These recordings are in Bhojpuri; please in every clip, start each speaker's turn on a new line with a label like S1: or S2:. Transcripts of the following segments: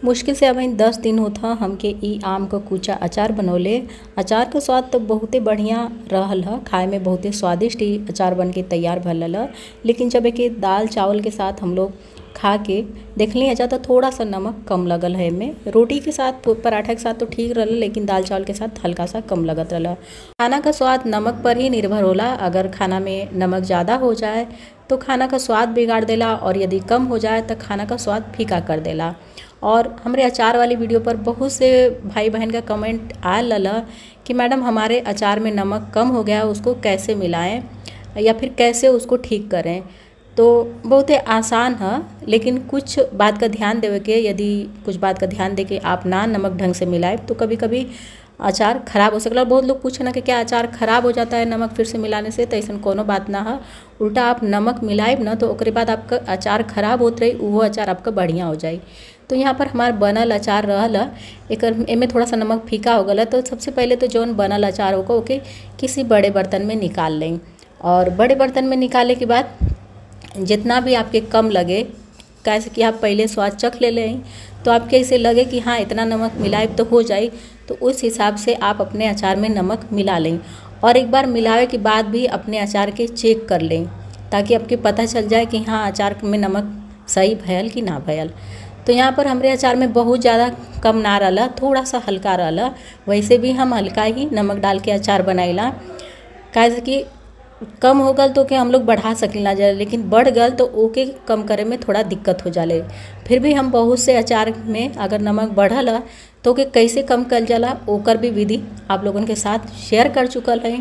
S1: मुश्किल से अभी 10 दिन होता हमके ई आम क कूचा अचार बनौले। अचार का स्वाद तो बहुते बढ़िया रहल ह, खाए में बहुते स्वादिष्ट ई अचार बन के तैयार भलल ह। लेकिन जब एके दाल चावल के साथ हम लोग खा के देखली अचा तो थोड़ा सा नमक कम लगल है एमे। रोटी के साथ पराठा के साथ तो ठीक रहल, लेकिन दाल चावल के साथ हल्का सा कम लगत रहल। खाना का स्वाद नमक पर ही निर्भर होला। अगर खाना में नमक ज़्यादा हो जाए तो खाना का स्वाद बिगाड़ देला, और यदि कम हो जाए तो खाना का स्वाद फीका कर देला। और हमरे अचार वाली वीडियो पर बहुत से भाई बहन का कमेंट आयल रहा कि मैडम हमारे अचार में नमक कम हो गया, उसको कैसे मिलाएं या फिर कैसे उसको ठीक करें। तो बहुत ही आसान है, लेकिन कुछ बात का ध्यान देवे के, यदि कुछ बात का ध्यान दे के आप ना नमक ढंग से मिलाए तो कभी कभी अचार खराब हो सकला। बहुत लोग पूछे ना कि क्या अचार खराब हो जाता है नमक फिर से मिलाने से, तो ऐसा कोनो बात ना है। उल्टा आप नमक मिलाएब ना तो ओकरे बाद आपका अचार खराब होत रही, वो अचार आपका बढ़िया हो जाए। तो यहाँ पर हमार बनल अचार रहल एकर एमे थोड़ा सा नमक फीका हो गला। तो सबसे पहले तो जौन बनल अचार होगा ओके किसी बड़े बर्तन में निकाल लें, और बड़े बर्तन में निकाले के बाद जितना भी आपके कम लगे, कैसे कि आप पहले स्वाद चख ले लें तो आपके ऐसे लगे कि हाँ इतना नमक मिलाए तो हो जाए, तो उस हिसाब से आप अपने अचार में नमक मिला लें। और एक बार मिलावे के बाद भी अपने अचार के चेक कर लें, ताकि आपके पता चल जाए कि हाँ अचार में नमक सही भयल कि ना भयल। तो यहाँ पर हमारे अचार में बहुत ज़्यादा कम ना रहा, थोड़ा सा हल्का रहा। वैसे भी हम हल्का ही नमक डाल के अचार बनाइला, कैसे कि कम हो गल तो के हम लोग बढ़ा सकिला जा, लेकिन बढ़ गल तो ओके कम करे में थोड़ा दिक्कत हो जाले। फिर भी हम बहुत से अचार में अगर नमक बढ़ल तो ओके कैसे कम कल जाला ओकर भी विधि आप लोगन के साथ शेयर कर चुकल है।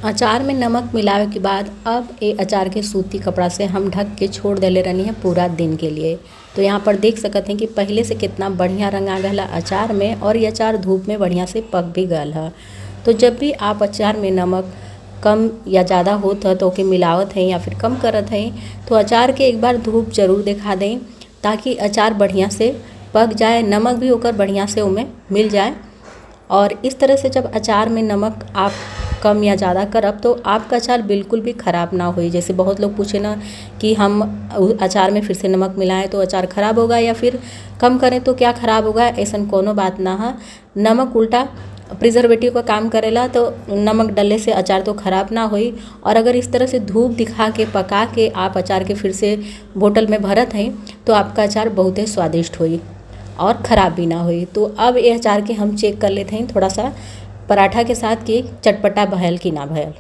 S1: अचार में नमक मिलावे के बाद अब ये अचार के सूती कपड़ा से हम ढक के छोड़ देले रहनी है पूरा दिन के लिए। तो यहाँ पर देख सकते हैं कि पहले से कितना बढ़िया रंग आ गया अचार में, और ये अचार धूप में बढ़िया से पक भी गया है। तो जब भी आप अचार में नमक कम या ज़्यादा होता है तो ओके मिलावत हैं या फिर कम करत हैं, तो अचार के एक बार धूप जरूर दिखा दें, ताकि अचार बढ़िया से पक जाए, नमक भी होकर बढ़िया से उमें मिल जाए। और इस तरह से जब अचार में नमक आप कम या ज़्यादा करब तो आपका अचार बिल्कुल भी ख़राब ना हो। जैसे बहुत लोग पूछे ना कि हम अचार में फिर से नमक मिलाएं तो अचार ख़राब होगा या फिर कम करें तो क्या ख़राब होगा, ऐसा कोनो बात ना है। नमक उल्टा प्रिजर्वेटिव का काम करेला, तो नमक डालने से अचार तो ख़राब ना होई। और अगर इस तरह से धूप दिखा के पका के आप अचार के फिर से बोतल में भरत हैं तो आपका अचार बहुत ही स्वादिष्ट होई और ख़राब भी ना हुई। तो अब ये अचार के हम चेक कर लेते हैं थोड़ा सा पराठा के साथ कि चटपटा भयल कि ना भयल।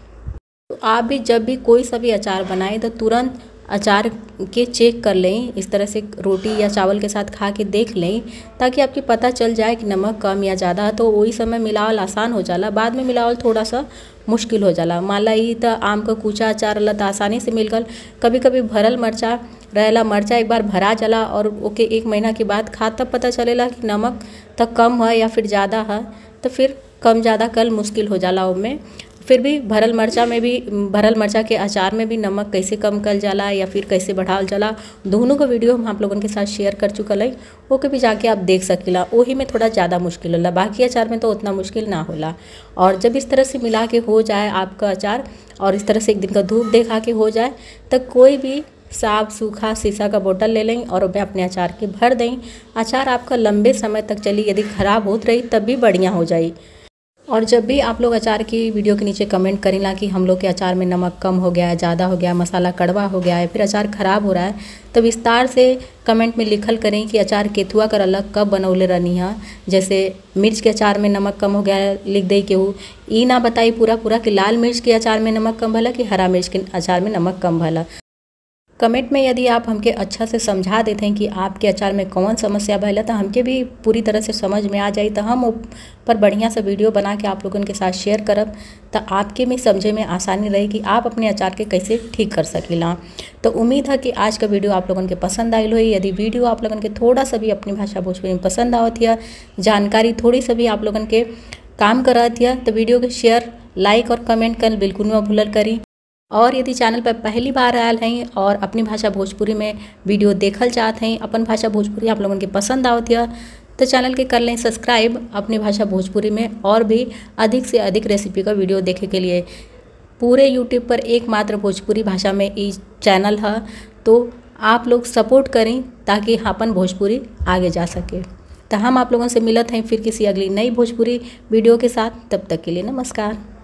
S1: तो आप भी जब भी कोई सा भी अचार बनाएं तो तुरंत अचार के चेक कर लें, इस तरह से रोटी या चावल के साथ खा के देख लें, ताकि आपको पता चल जाए कि नमक कम या ज़्यादा है। तो वही समय मिलावल आसान हो जाला, बाद में मिलावल थोड़ा सा मुश्किल हो जाला। मान ला ई तो आम का कूचा अचार रहा तो आसानी से मिल गल, कभी कभी भरल मरचा रहेला, मरचा एक बार भरा जाला और ओके 1 महीना के बाद खा तब पता चलेला कि नमक तक कम है या फिर ज़्यादा है, तो फिर कम ज़्यादा कल मुश्किल हो जाला उनमें। फिर भी भरल मरचा के अचार में भी नमक कैसे कम कल जाला या फिर कैसे बढ़ावल जाला, दोनों का वीडियो हम आप लोगों के साथ शेयर कर चुकल है, ओके भी जाके आप देख सकीला। वही में थोड़ा ज़्यादा मुश्किल होला, बाकी अचार में तो उतना मुश्किल ना होला। और जब इस तरह से मिला के हो जाए आपका अचार, और इस तरह से एक दिन का धूप देखा के हो जाए, तो कोई भी साफ सूखा शीशा का बोतल ले लें और उसमें अपने अचार के भर दें। अचार आपका लंबे समय तक चली, यदि ख़राब होत रही तब भी बढ़िया हो जाए। और जब भी आप लोग अचार की वीडियो के नीचे कमेंट करेंला कि हम लोग के अचार में नमक कम हो गया है, ज़्यादा हो गया, मसाला कड़वा हो गया है, फिर अचार ख़राब हो रहा है, तो विस्तार से कमेंट में लिखल करें कि अचार केथुआ कर अलग कब बनौले रहनी है। जैसे मिर्च के अचार में नमक कम हो गया है लिख दे केहू, ई ना बताई पूरा कि लाल मिर्च के अचार में नमक कम भला कि हरा मिर्च के अचार में नमक कम भला। कमेंट में यदि आप हमके अच्छा से समझा देते हैं कि आपके अचार में कौन समस्या भला, तो हमके भी पूरी तरह से समझ में आ जाए, तो हम पर बढ़िया सा वीडियो बना के आप लोगों के साथ शेयर करब, तो आपके में समझे में आसानी रही कि आप अपने अचार के कैसे ठीक कर सकीला। तो उम्मीद है कि आज का वीडियो आप लोगों के पसंद आयल हुई। यदि वीडियो आप लोगों के थोड़ा सा भी अपनी भाषा भोजपुरी में पसंद आवत है, जानकारी थोड़ी सा भी आप लोगों के काम करत है, तो वीडियो के शेयर, लाइक और कमेंट कर बिल्कुल न भूलल करी। और यदि चैनल पर पहली बार आयल हैं और अपनी भाषा भोजपुरी में वीडियो देखल चाहते हैं, अपन भाषा भोजपुरी आप लोगों के पसंद आवत है, तो चैनल के कर लें सब्सक्राइब अपनी भाषा भोजपुरी में। और भी अधिक से अधिक रेसिपी का वीडियो देखे के लिए पूरे यूट्यूब पर एकमात्र भोजपुरी भाषा में ये चैनल है, तो आप लोग सपोर्ट करें ताकि अपन भोजपुरी आगे जा सके। तो हम आप लोगों से मिलत हैं फिर किसी अगली नई भोजपुरी वीडियो के साथ। तब तक के लिए नमस्कार।